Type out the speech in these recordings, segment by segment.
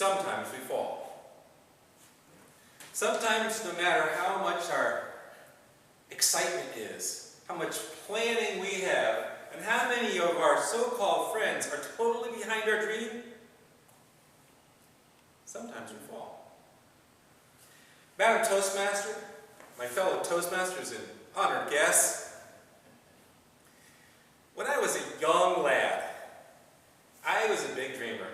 sometimes we fall. Sometimes, no matter how much our excitement is, how much planning we have, and how many of our so-called friends are totally behind our dream, sometimes we fall. Madam Toastmaster, my fellow Toastmasters and honored guests, when I was a young lad, I was a big dreamer.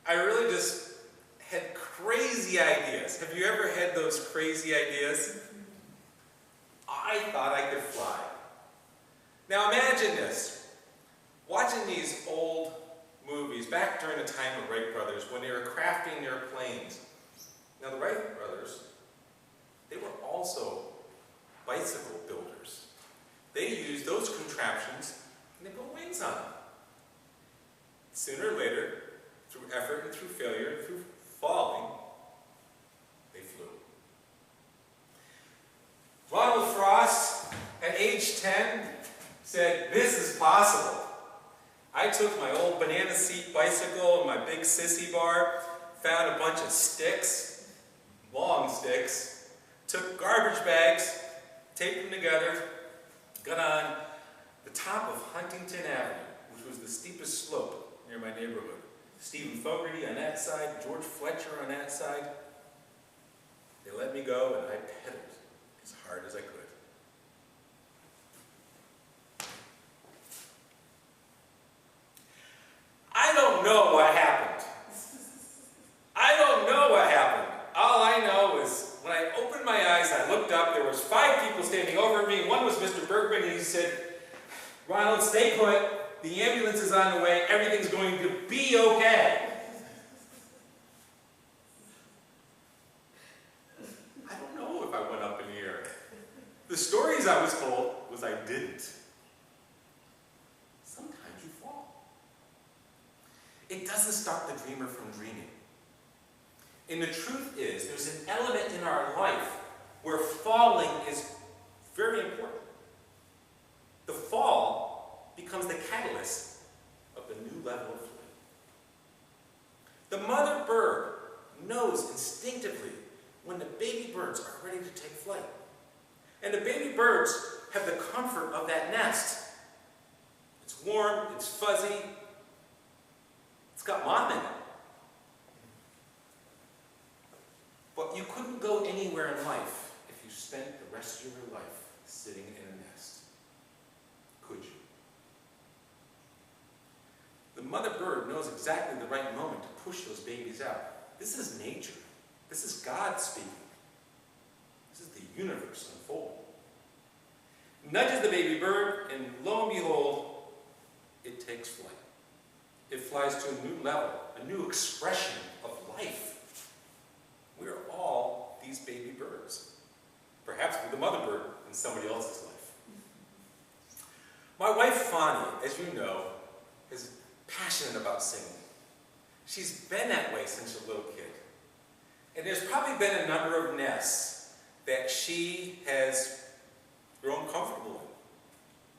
I really just had crazy ideas. Have you ever had those crazy ideas? I thought I could fly. Now imagine this. Watching these old movies back during the time of Wright brothers when they were crafting their planes. Now the Wright brothers, they were also bicycle builders. They used those contraptions and they put wings on them. Sooner or later, through effort and through failure and through falling, they flew. Ronald Frost, at age 10, said, "This is possible." I took my old banana seat bicycle and my big sissy bar, found a bunch of sticks, long sticks, took garbage bags, taped them together, got on the top of Huntington Avenue, which was the steepest slope near my neighborhood. Stephen Fogarty on that side, George Fletcher on that side. They let me go and I pedaled as hard as I could. I don't know what happened. I don't know what happened. All I know is when I opened my eyes, I looked up, there was 5 people standing over me. One was Mr. Bergman, and he said, "Ronald, stay put. The ambulance is on the way. Everything's going to be okay." I don't know if I went up in the air. The stories I was told was I didn't. Sometimes you fall. It doesn't stop the dreamer from dreaming. And the truth is, there's an element in our life where falling is very important. The fall becomes the catalyst of the new level of flight. The mother bird knows instinctively when the baby birds are ready to take flight. And the baby birds have the comfort of that nest. It's warm, it's fuzzy, it's got mom in it. But you couldn't go anywhere in life if you spent the rest of your life sitting in a nest. Could you? The mother bird knows exactly the right moment to push those babies out. This is nature. This is God speaking. This is the universe unfolding. Nudges the baby bird, and lo and behold, it takes flight. It flies to a new level, a new expression of life. We are all these baby birds. Perhaps we're the mother bird in somebody else's life. My wife, Fani, as you know, is passionate about singing. She's been that way since a little kid. And there's probably been a number of nests that she has grown comfortable in,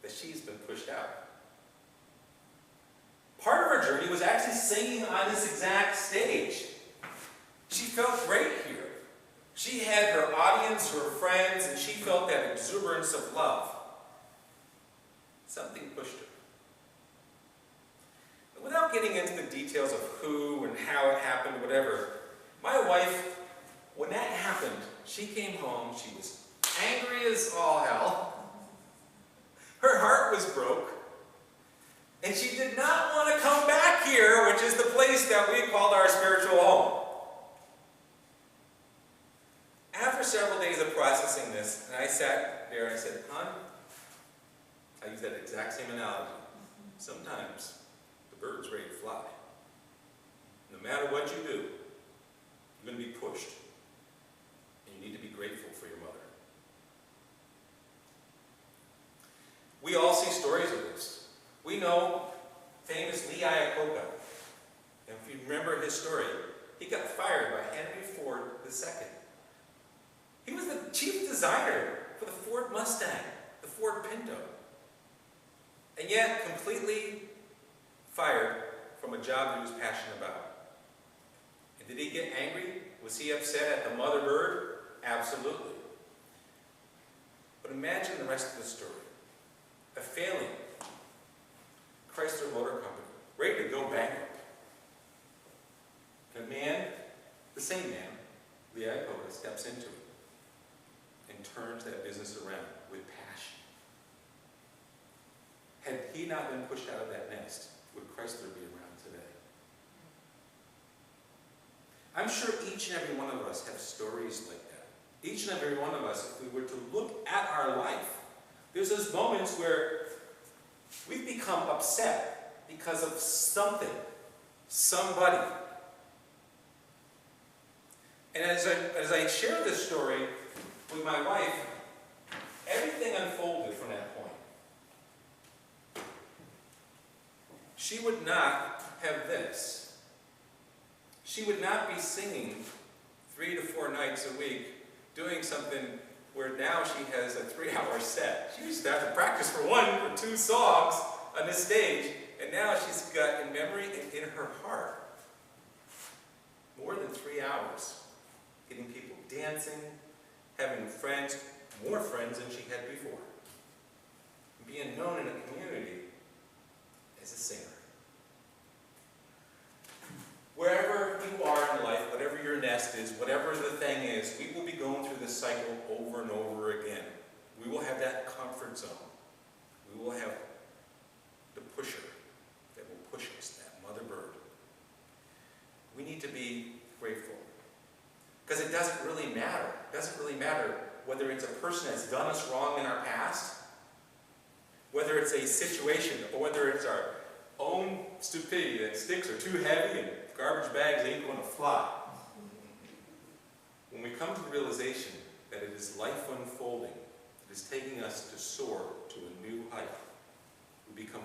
that she's been pushed out. Part of her journey was actually singing on this exact stage. She felt great here. She had her audience, her friends, and she felt that exuberance of love. Something pushed her. But without getting into the details of who and how it happened, whatever, my wife, when that happened, she came home, she was angry as all hell. Her heart was broke. And she did not want to come back here, which is the place that we called our spiritual home. After several days of processing this, and I sat there and I said, "Hon," I use that exact same analogy. Sometimes the bird's ready to fly. No matter what you do, you're going to be pushed. And you need to be grateful for your mother. We all see stories of this. We know famous Lee Iacocca. And if you remember his story, he got fired by Henry Ford II. He was the chief designer for the Ford Mustang, the Ford Pinto. And yet, completely fired from a job that he was passionate about. And did he get angry? Was he upset at the mother bird? Absolutely. But imagine the rest of the story. A failing Chrysler Motor Company, ready to go bankrupt. A man, the same man, Lee Iacocca, steps into it and turns that business around with passion. Had he not been pushed out of that nest, would Chrysler be around today? I'm sure each and every one of us have stories like that. Each and every one of us, if we were to look at our life, there's those moments where we've become upset because of something, somebody. And as I share this story with my wife, everything unfolded from that point. She would not have this. She would not be singing 3 to 4 nights a week, doing something where now she has a 3-hour set. She used to have to practice for 1 or 2 songs on this stage, and now she's got in memory and in her heart more than 3 hours. Getting people dancing, having friends, more friends than she had before. Being known in a community as a singer. Wherever you are in life, whatever your nest is, whatever the thing is, we will be going through this cycle over and over again. We will have that comfort zone. We will have the pusher that will push us, that mother bird. We need to be grateful. Because it doesn't really matter. It doesn't really matter whether it's a person that's done us wrong in our past, whether it's a situation, or whether it's our own stupidity that sticks are too heavy and garbage bags ain't going to fly. When we come to the realization that it is life unfolding, it is taking us to soar to a new height, we become